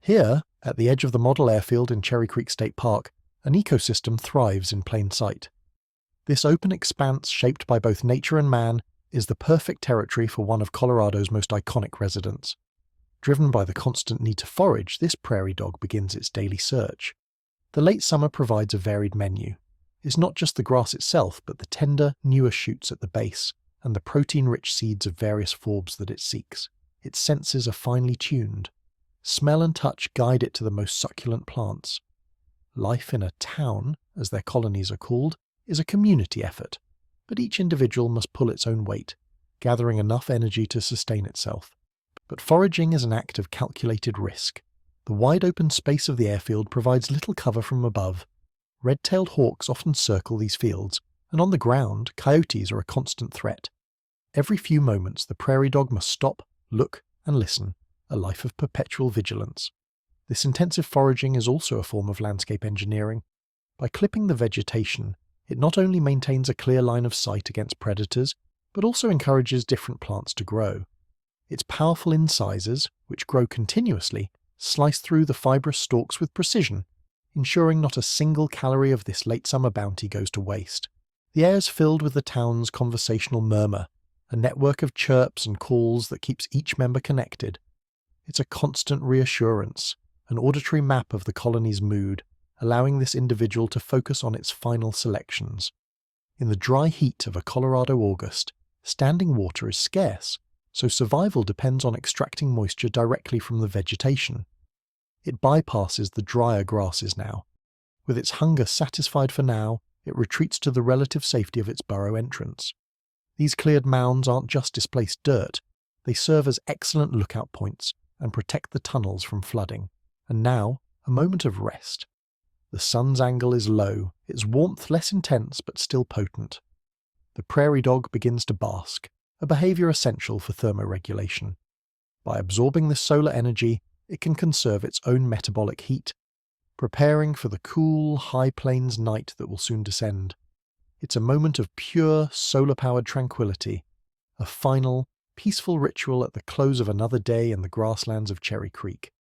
Here, at the edge of the model airfield in Cherry Creek State Park, an ecosystem thrives in plain sight. This open expanse shaped by both nature and man is the perfect territory for one of Colorado's most iconic residents. Driven by the constant need to forage, this prairie dog begins its daily search. The late summer provides a varied menu. It's not just the grass itself, but the tender, newer shoots at the base, and the protein-rich seeds of various forbs that it seeks. Its senses are finely tuned. Smell and touch guide it to the most succulent plants. Life in a town, as their colonies are called, is a community effort, but each individual must pull its own weight, gathering enough energy to sustain itself. But foraging is an act of calculated risk. The wide open space of the airfield provides little cover from above. Red-tailed hawks often circle these fields, and on the ground, coyotes are a constant threat. Every few moments, the prairie dog must stop, look, and listen, a life of perpetual vigilance. This intensive foraging is also a form of landscape engineering. By clipping the vegetation, it not only maintains a clear line of sight against predators, but also encourages different plants to grow. Its powerful incisors, which grow continuously, slice through the fibrous stalks with precision, ensuring not a single calorie of this late summer bounty goes to waste. The air is filled with the town's conversational murmur, a network of chirps and calls that keeps each member connected. It's a constant reassurance, an auditory map of the colony's mood, allowing this individual to focus on its final selections. In the dry heat of a Colorado August, standing water is scarce, so survival depends on extracting moisture directly from the vegetation. It bypasses the drier grasses now. With its hunger satisfied for now, it retreats to the relative safety of its burrow entrance. These cleared mounds aren't just displaced dirt, they serve as excellent lookout points and protect the tunnels from flooding. And now, a moment of rest. The sun's angle is low, its warmth less intense but still potent. The prairie dog begins to bask, a behavior essential for thermoregulation. By absorbing this solar energy, it can conserve its own metabolic heat, preparing for the cool, high plains night that will soon descend. It's a moment of pure, solar-powered tranquility, a final, peaceful ritual at the close of another day in the grasslands of Cherry Creek.